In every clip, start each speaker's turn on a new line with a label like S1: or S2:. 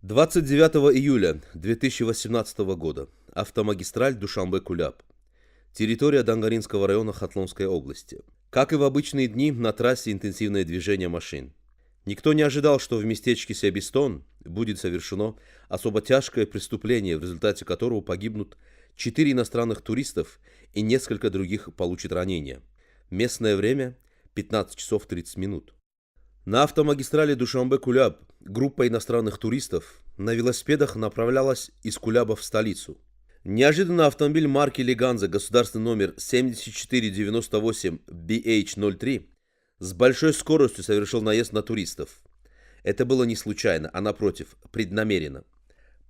S1: 29 июля 2018 года. Автомагистраль Душанбе-Куляб. Территория Дангаринского района Хатлонской области. Как и в обычные дни, на трассе интенсивное движение машин. Никто не ожидал, что в местечке Себистон будет совершено особо тяжкое преступление, в результате которого погибнут 4 иностранных туристов и несколько других получат ранения. Местное время 15 часов 30 минут. На автомагистрали Душанбе-Куляб группа иностранных туристов на велосипедах направлялась из Куляба в столицу. Неожиданно автомобиль марки Леганза, государственный номер 7498 BH03, с большой скоростью совершил наезд на туристов. Это было не случайно, а напротив, преднамеренно.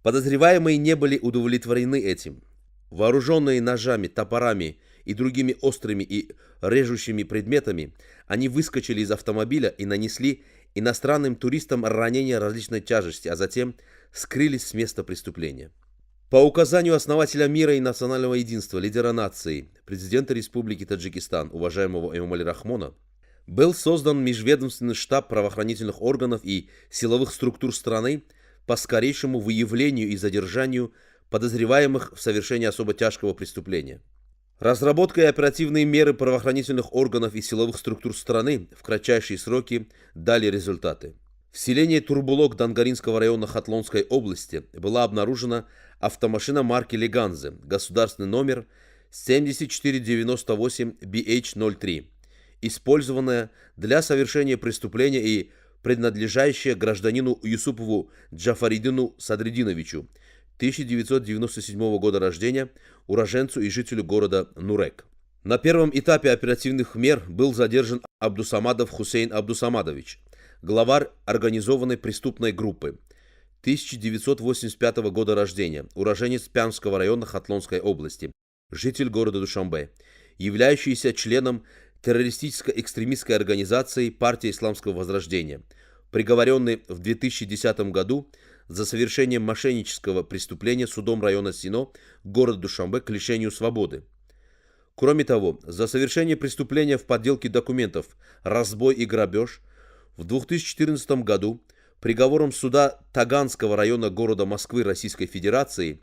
S1: Подозреваемые не были удовлетворены этим. Вооруженные ножами, топорами и другими острыми и режущими предметами, они выскочили из автомобиля и нанесли иностранным туристам ранения различной тяжести, а затем скрылись с места преступления. По указанию основателя мира и национального единства, лидера нации, президента Республики Таджикистан, уважаемого Эмомали Рахмона, был создан межведомственный штаб правоохранительных органов и силовых структур страны по скорейшему выявлению и задержанию подозреваемых в совершении особо тяжкого преступления. Разработка и оперативные меры правоохранительных органов и силовых структур страны в кратчайшие сроки дали результаты. В селении Турбулок Дангаринского района Хатлонской области была обнаружена автомашина марки Леганзе, государственный номер 7498 BH03, использованная для совершения преступления и принадлежащая гражданину Юсупову Джафаридину Садридиновичу, 1997 года рождения, уроженцу и жителю города Нурек. На первом этапе оперативных мер был задержан Абдусамадов Хусейн Абдусамадович, главарь организованной преступной группы, 1985 года рождения, уроженец Пянского района Хатлонской области, житель города Душанбе, являющийся членом террористическо-экстремистской организации Партия Исламского Возрождения, приговоренный в 2010 году за совершение мошеннического преступления судом района Сино города Душанбе к лишению свободы. Кроме того, за совершение преступления в подделке документов, разбой и грабеж в 2014 году приговором суда Таганского района города Москвы Российской Федерации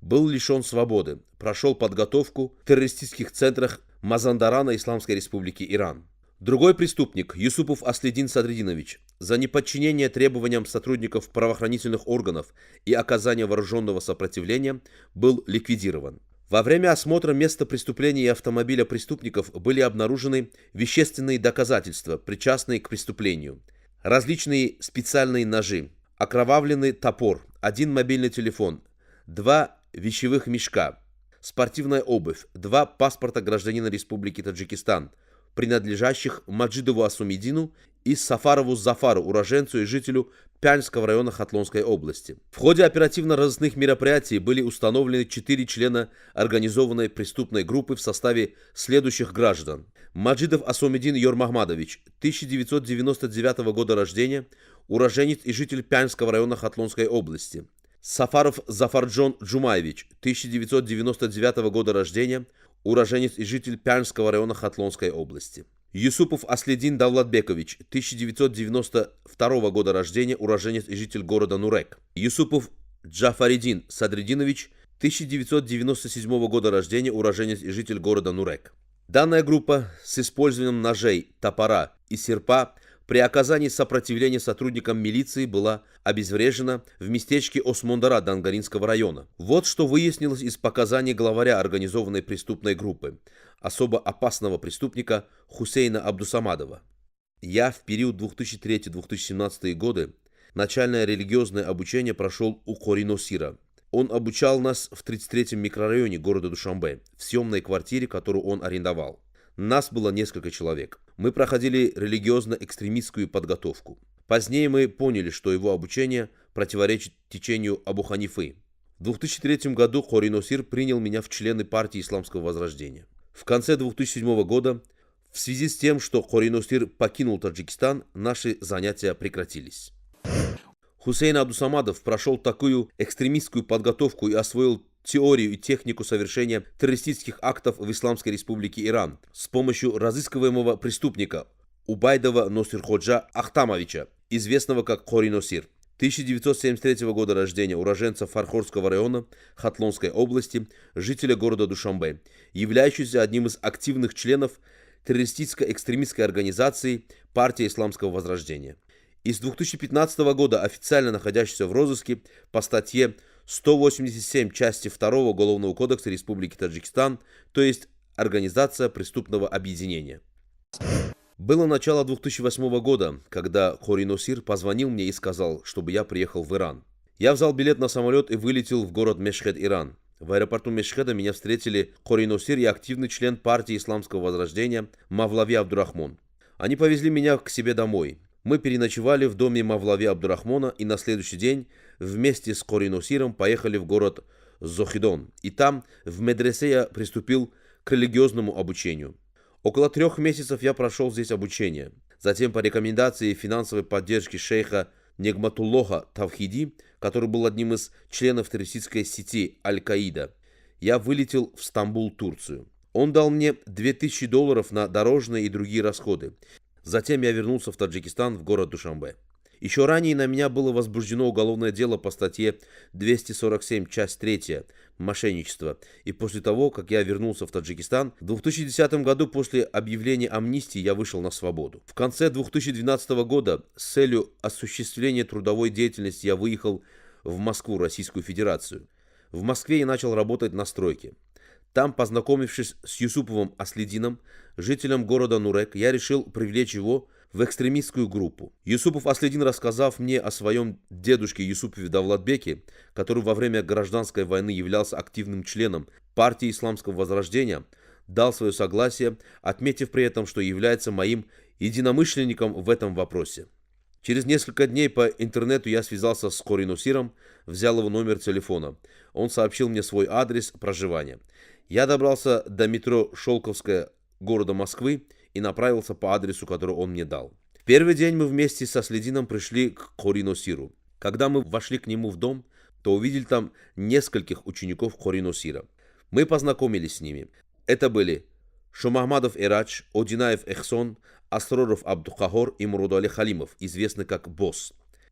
S1: был лишен свободы, прошел подготовку в террористических центрах Мазандарана Исламской Республики Иран. Другой преступник, Юсупов Аслидин Садридинович, за неподчинение требованиям сотрудников правоохранительных органов и оказание вооруженного сопротивления, был ликвидирован. Во время осмотра места преступления и автомобиля преступников были обнаружены вещественные доказательства, причастные к преступлению. Различные специальные ножи, окровавленный топор, 1 мобильный телефон, 2 вещевых мешка, спортивная обувь, 2 паспорта гражданина Республики Таджикистан, принадлежащих Маджидову Асумидину и Сафарову Зафару, уроженцу и жителю Пянского района Хатлонской области. В ходе оперативно-розыскных мероприятий были установлены 4 члена организованной преступной группы в составе следующих граждан. Маджидов Асумидин Йормахмадович, 1999 года рождения, уроженец и житель Пянского района Хатлонской области. Сафаров Зафарджон Джумаевич, 1999 года рождения, уроженец и житель Пянского района Хатлонской области. Юсупов Аслидин Давлатбекович, 1992 года рождения, уроженец и житель города Нурек. Юсупов Джафаридин Садридинович, 1997 года рождения, уроженец и житель города Нурек. Данная группа с использованием ножей, топора и серпа при оказании сопротивления сотрудникам милиции была обезврежена в местечке Осмондара Дангаринского района. Вот что выяснилось из показаний главаря организованной преступной группы, особо опасного преступника Хусейна Абдусамадова. Я в период 2003-2017 годы начальное религиозное обучение прошел у Корино Сира. Он обучал нас в 33-м микрорайоне города Душанбе, в съемной квартире, которую он арендовал. Нас было несколько человек. Мы проходили религиозно-экстремистскую подготовку. Позднее мы поняли, что его обучение противоречит течению Абу Ханифы. В 2003 году Корино Сир принял меня в члены партии Исламского Возрождения. В конце 2007 года, в связи с тем, что Корино Сир покинул Таджикистан, наши занятия прекратились. Хусейн Абдусамадов прошел такую экстремистскую подготовку и освоил теорию и технику совершения террористических актов в Исламской Республике Иран с помощью разыскиваемого преступника Убайдова Носирходжа Ахтамовича, известного как Корино Сир. 1973 года рождения, уроженца Фархорского района Хатлонской области, жителя города Душанбе, являющийся одним из активных членов террористическо-экстремистской организации «Партия исламского возрождения». И с 2015 года официально находящийся в розыске по статье 187 части 2 Уголовного кодекса Республики Таджикистан, то есть организация преступного объединения. Было начало 2008 года, когда Хори Носир позвонил мне и сказал, чтобы я приехал в Иран. Я взял билет на самолет и вылетел в город Мешхед, Иран. В аэропорту Мешхеда меня встретили Хори Носир и активный член партии исламского возрождения Мавлави Абдурахмон. Они повезли меня к себе домой. Мы переночевали в доме Мавлави Абдурахмона и на следующий день вместе с Хори Носиром поехали в город Зохидон. И там, в медресе, я приступил к религиозному обучению. Около 3 месяцев я прошел здесь обучение. Затем по рекомендации и финансовой поддержки шейха Негматуллоха Тавхиди, который был одним из членов террористической сети Аль-Каида, я вылетел в Стамбул, Турцию. Он дал мне $2000 на дорожные и другие расходы. Затем я вернулся в Таджикистан, в город Душанбе. Еще ранее на меня было возбуждено уголовное дело по статье 247, часть 3, мошенничество. И после того, как я вернулся в Таджикистан, в 2010 году после объявления амнистии я вышел на свободу. В конце 2012 года с целью осуществления трудовой деятельности я выехал в Москву, Российскую Федерацию. В Москве я начал работать на стройке. Там, познакомившись с Юсуповым Аслидином, жителем города Нурек, я решил привлечь его в экстремистскую группу. Юсупов Аслидин, рассказав мне о своем дедушке Юсупове Давлатбеке, который во время гражданской войны являлся активным членом партии исламского возрождения, дал свое согласие, отметив при этом, что является моим единомышленником в этом вопросе. Через несколько дней по интернету я связался с Хори Носиром, взял его номер телефона. Он сообщил мне свой адрес проживания. Я добрался до метро Шелковская города Москвы и направился по адресу, который он мне дал. В первый день мы вместе со Следином пришли к Хори Носиру. Когда мы вошли к нему в дом, то увидели там нескольких учеников Хори Носира. Мы познакомились с ними. Это были Шомахмадов Эрач, Одинаев Эхсон, Асроров Абдухахор и Мурудали Халимов, известный как Босс.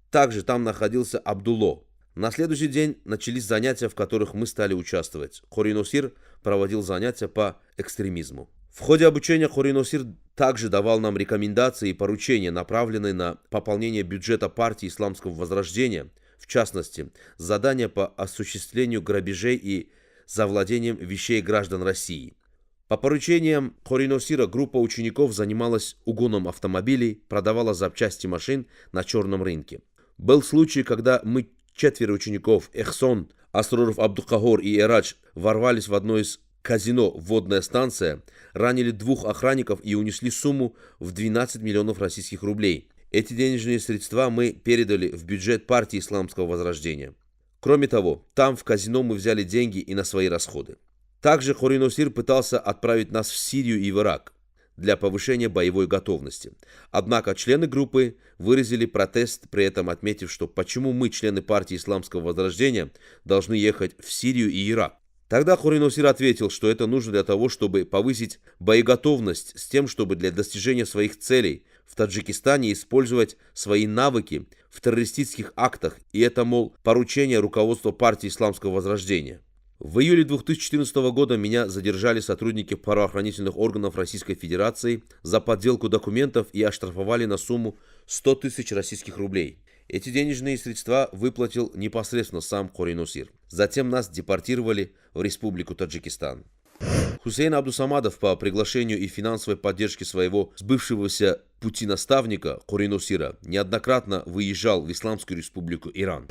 S1: Также там находился Абдулло. На следующий день начались занятия, в которых мы стали участвовать. Хори Носир проводил занятия по экстремизму. В ходе обучения Хори Носир также давал нам рекомендации и поручения, направленные на пополнение бюджета партии исламского возрождения, в частности, задания по осуществлению грабежей и завладением вещей граждан России. По поручениям Хори Носира группа учеников занималась угоном автомобилей, продавала запчасти машин на черном рынке. Был случай, когда мы 4 учеников Эхсон, Асроров Абдухахор и Эрач ворвались в одно из казино «Водная станция», ранили 2 охранников и унесли сумму в 12 миллионов российских рублей. Эти денежные средства мы передали в бюджет партии исламского возрождения. Кроме того, там в казино мы взяли деньги и на свои расходы. Также Хори Носир пытался отправить нас в Сирию и в Ирак для повышения боевой готовности. Однако члены группы выразили протест, при этом отметив, что почему мы, члены партии исламского возрождения, должны ехать в Сирию и Ирак. Тогда Хори Носир ответил, что это нужно для того, чтобы повысить боеготовность с тем, чтобы для достижения своих целей в Таджикистане использовать свои навыки в террористических актах, и это, мол, поручение руководства партии исламского возрождения. В июле 2014 года меня задержали сотрудники правоохранительных органов Российской Федерации за подделку документов и оштрафовали на сумму 100 тысяч российских рублей. Эти денежные средства выплатил непосредственно сам Хори Носир. Затем нас депортировали в Республику Таджикистан. Хусейн Абдусамадов по приглашению и финансовой поддержке своего сбывшегося пути наставника Хори Носира неоднократно выезжал в Исламскую Республику Иран.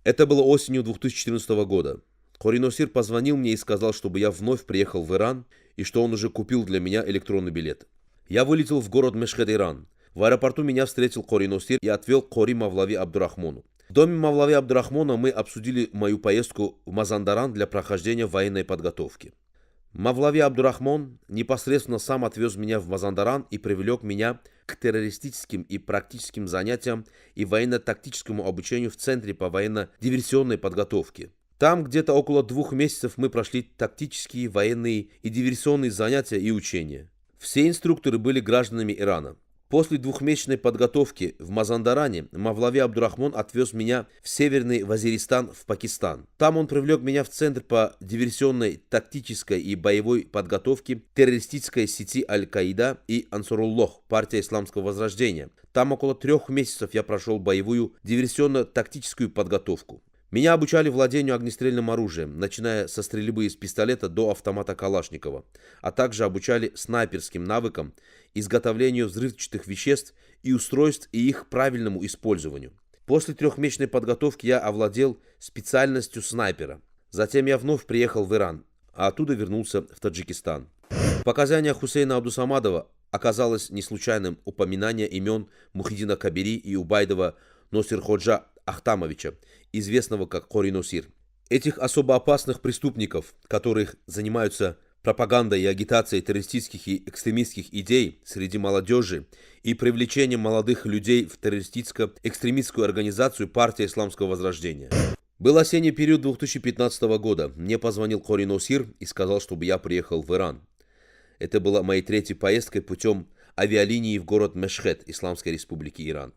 S1: Это было осенью 2014 года. Хори Носир позвонил мне и сказал, чтобы я вновь приехал в Иран и что он уже купил для меня электронный билет. Я вылетел в город Мешхед, Иран. В аэропорту меня встретил Хори Носир и отвел к Хори Мавлави Абдурахмону. В доме Мавлави Абдурахмона мы обсудили мою поездку в Мазандаран для прохождения военной подготовки. Мавлави Абдурахмон непосредственно сам отвез меня в Мазандаран и привлек меня к террористическим и практическим занятиям и военно-тактическому обучению в Центре по военно-диверсионной подготовке. Там где-то около 2 месяцев мы прошли тактические, военные и диверсионные занятия и учения. Все инструкторы были гражданами Ирана. После двухмесячной подготовки в Мазандаране Мавлави Абдурахмон отвез меня в Северный Вазиристан в Пакистан. Там он привлек меня в Центр по диверсионной, тактической и боевой подготовке террористической сети Аль-Каида и Ансаруллох, партия Исламского Возрождения. Там около 3 месяцев я прошел боевую диверсионно-тактическую подготовку. Меня обучали владению огнестрельным оружием, начиная со стрельбы из пистолета до автомата Калашникова, а также обучали снайперским навыкам, изготовлению взрывчатых веществ и устройств и их правильному использованию. После 3-месячной подготовки я овладел специальностью снайпера. Затем я вновь приехал в Иран, а оттуда вернулся в Таджикистан. В показаниях Хусейна Абдусамадова оказалось не случайным упоминание имен Мухиддина Кабири и Убайдова Носирходжа Ахтамовича, известного как Кори Носир. Этих особо опасных преступников, которые занимаются пропагандой и агитацией террористических и экстремистских идей среди молодежи и привлечением молодых людей в террористическо-экстремистскую организацию партии Исламского Возрождения. Был осенний период 2015 года. Мне позвонил Кори Носир и сказал, чтобы я приехал в Иран. Это была моей 3-й поездкой путем авиалинии в город Мешхед Исламской Республики Иран.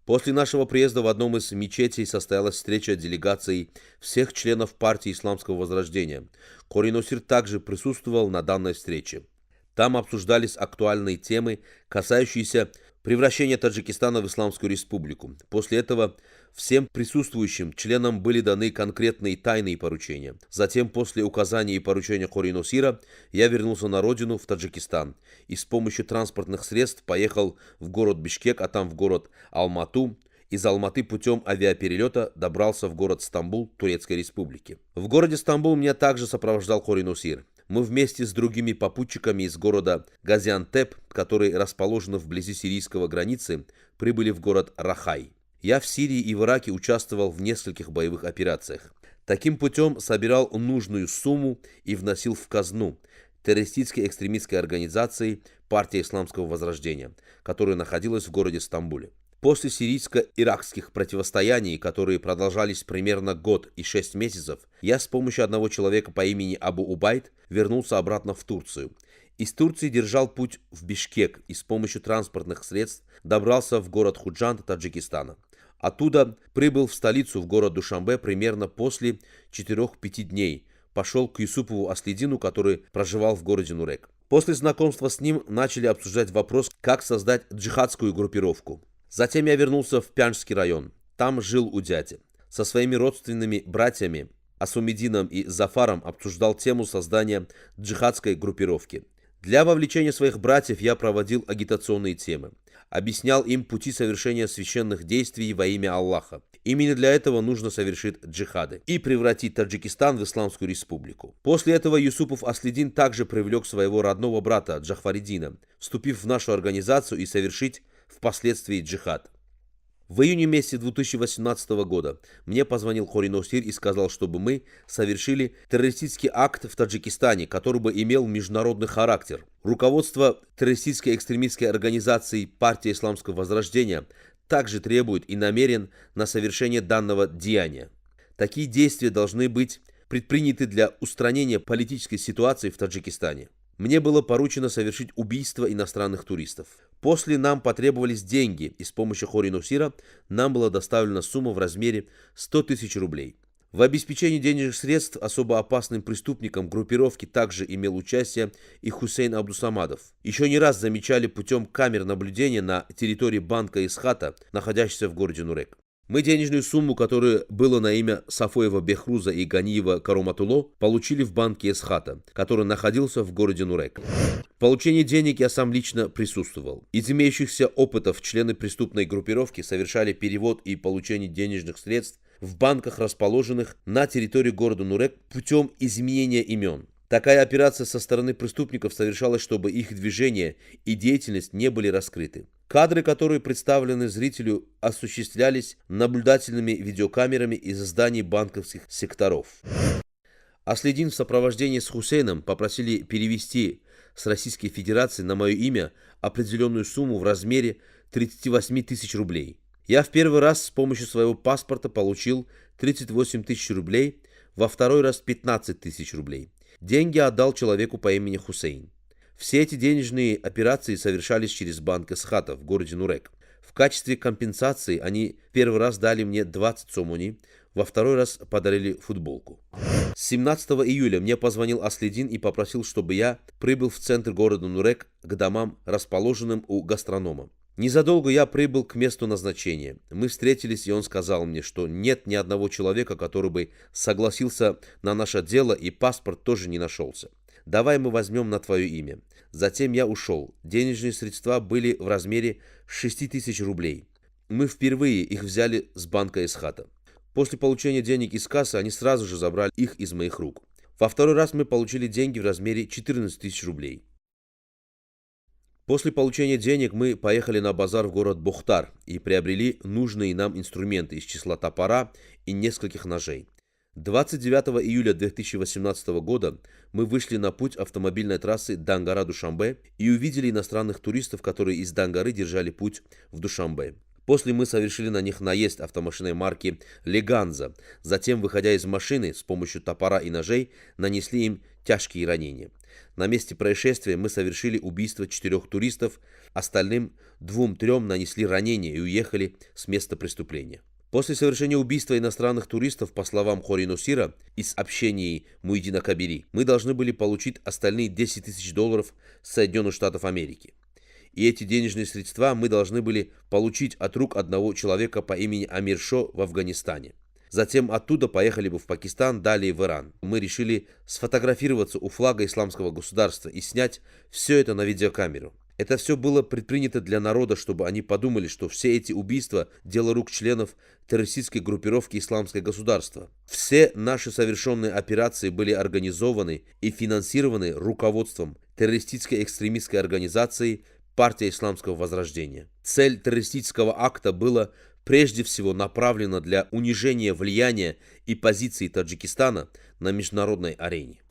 S1: После нашего приезда в одном из мечетей состоялась встреча делегаций всех членов партии Исламского Возрождения. Кори Носир также присутствовал на данной встрече. Там обсуждались актуальные темы, касающиеся превращения Таджикистана в Исламскую Республику. После этого всем присутствующим членам были даны конкретные тайные поручения. Затем, после указаний и поручения Кори Носира, я вернулся на родину, в Таджикистан, и с помощью транспортных средств поехал в город Бишкек, а там в город Алмату. Из Алматы путем авиаперелета добрался в город Стамбул Турецкой Республики. В городе Стамбул меня также сопровождал Кори Носир. Мы вместе с другими попутчиками из города Газиантеп, который расположен вблизи сирийского границы, прибыли в город Рахай. Я в Сирии и в Ираке участвовал в нескольких боевых операциях. Таким путем собирал нужную сумму и вносил в казну террористической экстремистской организации партии Исламского Возрождения, которая находилась в городе Стамбуле. После сирийско-иракских противостояний, которые продолжались примерно год и 6 месяцев, я с помощью одного человека по имени Абу Убайд вернулся обратно в Турцию. Из Турции держал путь в Бишкек и с помощью транспортных средств добрался в город Худжанд Таджикистана. Оттуда прибыл в столицу, в город Душанбе, примерно после 4-5 дней. Пошел к Юсупову Аслидину, который проживал в городе Нурек. После знакомства с ним начали обсуждать вопрос, как создать джихадскую группировку. Затем я вернулся в Пянджский район. Там жил у дяди. Со своими родственными братьями Асумидином и Зафаром обсуждал тему создания джихадской группировки. Для вовлечения своих братьев я проводил агитационные темы. Объяснял им пути совершения священных действий во имя Аллаха. Именно для этого нужно совершить джихады и превратить Таджикистан в Исламскую Республику. После этого Юсупов Аслидин также привлек своего родного брата Джафариддина, вступив в нашу организацию и совершить впоследствии джихад. В июне месяце 2018 года мне позвонил Кори Носир и сказал, чтобы мы совершили террористический акт в Таджикистане, который бы имел международный характер. Руководство террористической экстремистской организации партии Исламского Возрождения также требует и намерен на совершение данного деяния. Такие действия должны быть предприняты для устранения политической ситуации в Таджикистане. Мне было поручено совершить убийство иностранных туристов. После нам потребовались деньги, и с помощью Кори Носира нам была доставлена сумма в размере 100 тысяч рублей. В обеспечении денежных средств особо опасным преступникам группировки также имел участие и Хусейн Абдусамадов. Еще не раз замечали путем камер наблюдения на территории банка Исхата, находящегося в городе Нурек. Мы денежную сумму, которая была на имя Сафоева Бехруза и Ганиева Каруматуло, получили в банке Эсхата, который находился в городе Нурек. В получении денег я сам лично присутствовал. Из имеющихся опытов члены преступной группировки совершали перевод и получение денежных средств в банках, расположенных на территории города Нурек, путем изменения имен. Такая операция со стороны преступников совершалась, чтобы их движения и деятельность не были раскрыты. Кадры, которые представлены зрителю, осуществлялись наблюдательными видеокамерами из зданий банковских секторов. Аслидин в сопровождении с Хусейном попросили перевести с Российской Федерации на мое имя определенную сумму в размере 38 тысяч рублей. Я в первый раз с помощью своего паспорта получил 38 тысяч рублей, во второй раз 15 тысяч рублей. Деньги отдал человеку по имени Хусейн. Все эти денежные операции совершались через банк Эсхата в городе Нурек. В качестве компенсации они первый раз дали мне 20 сомони, во второй раз подарили футболку. 17 июля мне позвонил Аслидин и попросил, чтобы я прибыл в центр города Нурек к домам, расположенным у гастронома. Незадолго я прибыл к месту назначения. Мы встретились, и он сказал мне, что нет ни одного человека, который бы согласился на наше дело, и паспорт тоже не нашелся. Давай мы возьмем на твое имя. Затем я ушел. Денежные средства были в размере 6000 рублей. Мы впервые их взяли с банка Эсхата. После получения денег из кассы они сразу же забрали их из моих рук. Во второй раз мы получили деньги в размере 14 000 рублей. После получения денег мы поехали на базар в город Бухтар и приобрели нужные нам инструменты из числа топора и нескольких ножей. 29 июля 2018 года мы вышли на путь автомобильной трассы Дангара-Душанбе и увидели иностранных туристов, которые из Дангары держали путь в Душанбе. После мы совершили на них наезд автомашиной марки Леганза. Затем, выходя из машины, с помощью топора и ножей нанесли им тяжкие ранения. На месте происшествия мы совершили убийство 4 туристов, остальным 2-3 нанесли ранения и уехали с места преступления. После совершения убийства иностранных туристов, по словам Хори Нусира, из общений Муидина Кабири, мы должны были получить остальные $10 000 Соединенных Штатов Америки. И эти денежные средства мы должны были получить от рук одного человека по имени Амир Шо в Афганистане. Затем оттуда поехали бы в Пакистан, далее в Иран. Мы решили сфотографироваться у флага исламского государства и снять все это на видеокамеру. Это все было предпринято для народа, чтобы они подумали, что все эти убийства – дело рук членов террористической группировки «Исламское государство». Все наши совершенные операции были организованы и финансированы руководством террористической экстремистской организации «Партия Исламского Возрождения». Цель террористического акта была прежде всего направлена для унижения влияния и позиции Таджикистана на международной арене.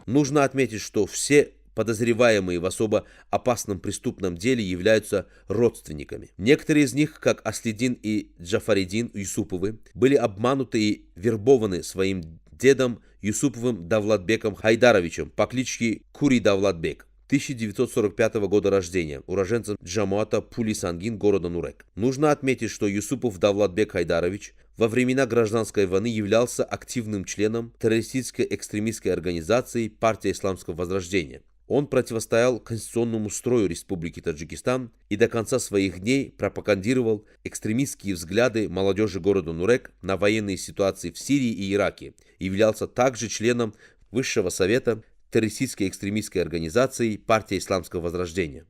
S1: Нужно отметить, что все подозреваемые в особо опасном преступном деле являются родственниками. Некоторые из них, как Аслидин и Джафаридин Юсуповы, были обмануты и вербованы своим дедом Юсуповым Давлатбеком Хайдаровичем по кличке Кури Давлатбек, 1945 года рождения, уроженцем Джамуата Пули-Сангин города Нурек. Нужно отметить, что Юсупов Давлатбек Хайдарович во времена гражданской войны являлся активным членом террористической экстремистской организации «Партия Исламского Возрождения». Он противостоял конституционному строю Республики Таджикистан и до конца своих дней пропагандировал экстремистские взгляды молодежи города Нурек на военные ситуации в Сирии и Ираке, и являлся также членом Высшего совета террористической экстремистской организации «Партия Исламского Возрождения».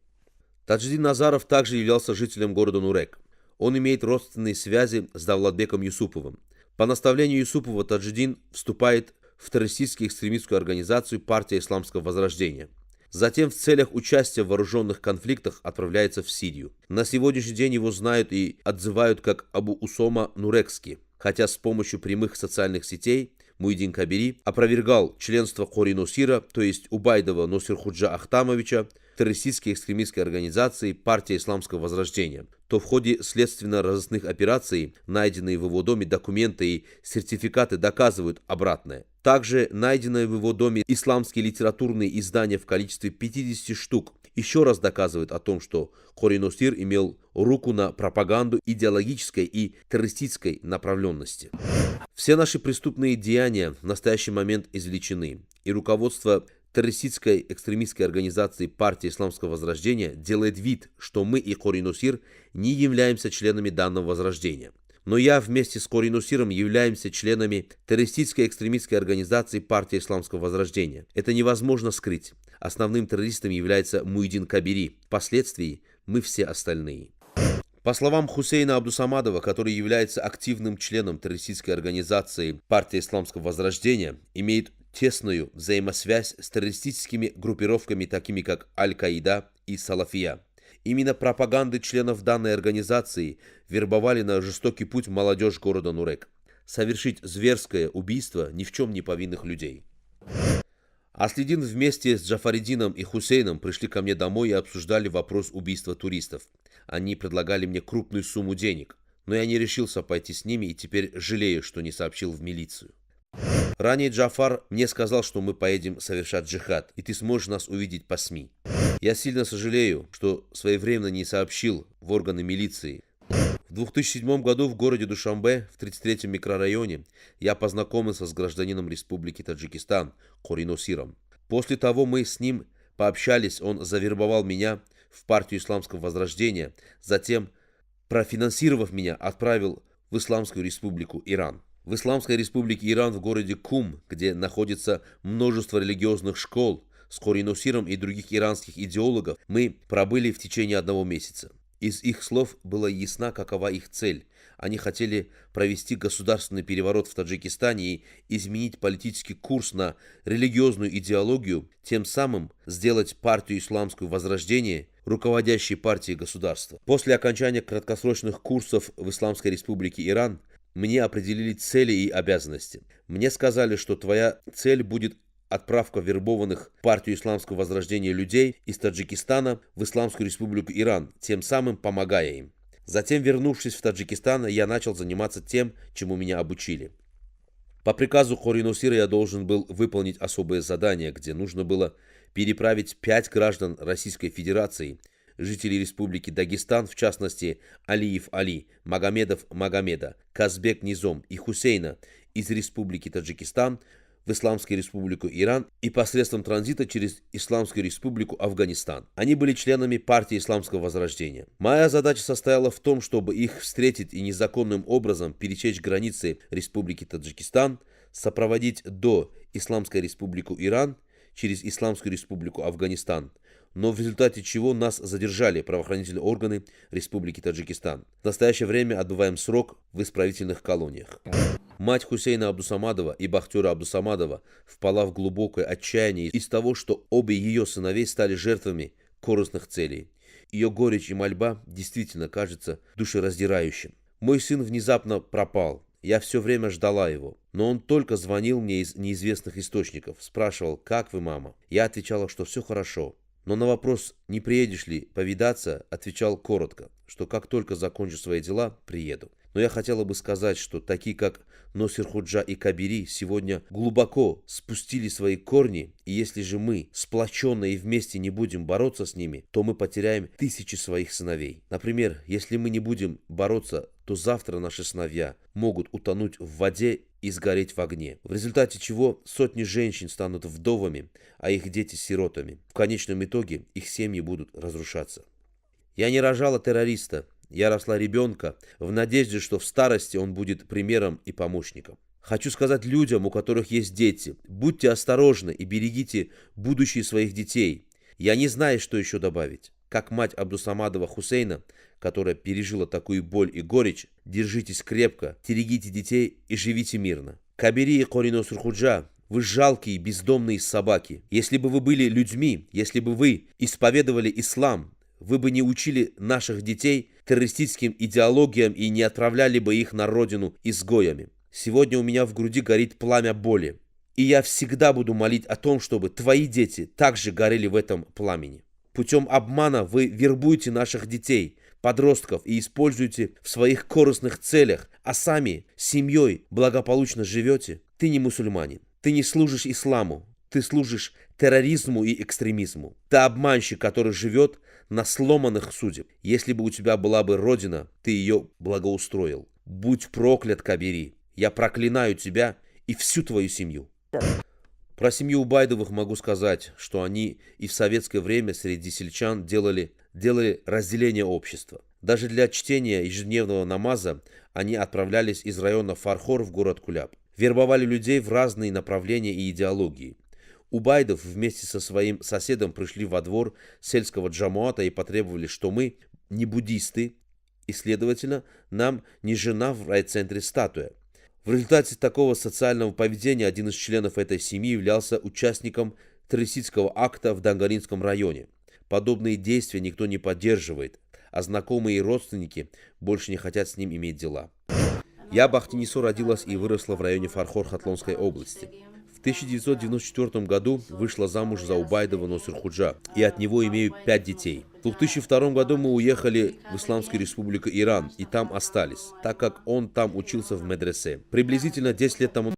S1: Таджидин Назаров также являлся жителем города Нурек. Он имеет родственные связи с Давлатбеком Юсуповым. По наставлению Юсупова Таджидин вступает в террористическую экстремистскую организацию «Партия Исламского Возрождения». Затем в целях участия в вооруженных конфликтах отправляется в Сирию. На сегодняшний день его знают и отзывают как Абу Усома Нурекский, хотя с помощью прямых социальных сетей Муидин Кабири опровергал членство Хори Нусира, то есть Убайдова Носирхуджа Ахтамовича, террористической экстремистской организации «Партия Исламского Возрождения», то в ходе следственно-розыскных операций найденные в его доме документы и сертификаты доказывают обратное. Также найденные в его доме исламские литературные издания в количестве 50 штук еще раз доказывают о том, что Хори Нусир имел руку на пропаганду идеологической и террористической направленности. Все наши преступные деяния в настоящий момент извлечены, и руководство террористической экстремистской организации «Партия Исламского Возрождения» делает вид, что мы и Хори Нусир не являемся членами данного возрождения. Но я вместе с Хори Нусиром являемся членами террористической экстремистской организации «Партия Исламского Возрождения». Это невозможно скрыть. Основным террористом является Муидин Кабири. Впоследствии мы все остальные. По словам Хусейна Абдусамадова, который является активным членом террористической организации «Партия Исламского Возрождения», имеет тесную взаимосвязь с террористическими группировками, такими как Аль-Каида и Салафия. Именно пропаганды членов данной организации вербовали на жестокий путь молодежь города Нурек совершить зверское убийство ни в чем не повинных людей. Аслидин вместе с Джафаридином и Хусейном пришли ко мне домой и обсуждали вопрос убийства туристов. Они предлагали мне крупную сумму денег, но я не решился пойти с ними и теперь жалею, что не сообщил в милицию. Ранее Джафар мне сказал, что мы поедем совершать джихад, и ты сможешь нас увидеть по СМИ. Я сильно сожалею, что своевременно не сообщил в органы милиции. В 2007 году в городе Душанбе, в 33-м микрорайоне, я познакомился с гражданином Республики Таджикистан Кориносиром. После того мы с ним пообщались, он завербовал меня в партию Исламского Возрождения, затем, профинансировав меня, отправил в Исламскую Республику Иран. В Исламской Республике Иран в городе Кум, где находится множество религиозных школ, с Кориносиром и других иранских идеологов мы пробыли в течение 1 месяца. Из их слов было ясно, какова их цель. Они хотели провести государственный переворот в Таджикистане и изменить политический курс на религиозную идеологию, тем самым сделать партию Исламского Возрождения руководящей партией государства. После окончания краткосрочных курсов в Исламской Республике Иран мне определили цели и обязанности. Мне сказали, что твоя цель будет отправка вербованных в партию Исламского Возрождения людей из Таджикистана в Исламскую Республику Иран, тем самым помогая им. Затем, вернувшись в Таджикистан, я начал заниматься тем, чему меня обучили. По приказу Кориносира я должен был выполнить особое задание, где нужно было переправить 5 граждан Российской Федерации, жителей Республики Дагестан, в частности Алиев Али, Магомедов Магомеда, Казбек Низом и Хусейна из Республики Таджикистан в Исламскую Республику Иран и посредством транзита через Исламскую Республику Афганистан. Они были членами партии Исламского Возрождения. Моя задача состояла в том, чтобы их встретить и незаконным образом пересечь границы Республики Таджикистан, сопроводить до Исламской Республику Иран через Исламскую Республику Афганистан, но в результате чего нас задержали правоохранительные органы Республики Таджикистан. В настоящее время отбываем срок в исправительных колониях. Мать Хусейна Абдусамадова и Бахтера Абдусамадова впала в глубокое отчаяние из того, что обе ее сыновей стали жертвами корыстных целей. Ее горечь и мольба действительно кажется душераздирающим. Мой сын внезапно пропал. Я все время ждала его, но он только звонил мне из неизвестных источников, спрашивал: «Как вы, мама?» Я отвечала, что все хорошо. Но на вопрос, не приедешь ли повидаться, отвечал коротко, что как только закончу свои дела, приеду. Но я хотела бы сказать, что такие как Носир Худжа и Кабири сегодня глубоко спустили свои корни, и если же мы сплоченно и вместе не будем бороться с ними, то мы потеряем тысячи своих сыновей. Например, если мы не будем бороться, то завтра наши сыновья могут утонуть в воде и сгореть в огне, в результате чего сотни женщин станут вдовами, а их дети сиротами. В конечном итоге их семьи будут разрушаться. Я не рожала террориста. Я росла ребенка в надежде, что в старости он будет примером и помощником. Хочу сказать людям, у которых есть дети: будьте осторожны и берегите будущее своих детей. Я не знаю, что еще добавить. Как мать Абдусамадова Хусейна, которая пережила такую боль и горечь, держитесь крепко, берегите детей и живите мирно. Кабири и Кориносир Худжа, вы жалкие бездомные собаки. Если бы вы были людьми, если бы вы исповедовали ислам, вы бы не учили наших детей террористическим идеологиям и не отправляли бы их на родину изгоями. Сегодня у меня в груди горит пламя боли, и я всегда буду молить о том, чтобы твои дети также горели в этом пламени. Путем обмана вы вербуете наших детей, подростков и используете в своих корыстных целях, а сами семьей благополучно живете. Ты не мусульманин, ты не служишь исламу, ты служишь терроризму и экстремизму. Ты обманщик, который живет на сломанных судеб. Если бы у тебя была бы родина, ты ее благоустроил. Будь проклят, Кабири. Я проклинаю тебя и всю твою семью. Про семью Убайдовых могу сказать, что они и в советское время среди сельчан делали разделение общества. Даже для чтения ежедневного намаза они отправлялись из района Фархор в город Куляб. Вербовали людей в разные направления и идеологии. Убайдов вместе со своим соседом пришли во двор сельского джамуата и потребовали, что мы не буддисты, и, следовательно, нам не жена в райцентре статуя. В результате такого социального поведения один из членов этой семьи являлся участником террористического акта в Дангаринском районе. Подобные действия никто не поддерживает, а знакомые и родственники больше не хотят с ним иметь дела. Я, Бахтинисо, родилась и выросла в районе Фархор Хатлонской области. В 1994 году вышла замуж за Убайдова Носир Худжа, и от него имею 5 детей. В 2002 году мы уехали в Исламскую Республику Иран, и там остались, так как он там учился в медресе. Приблизительно 10 лет тому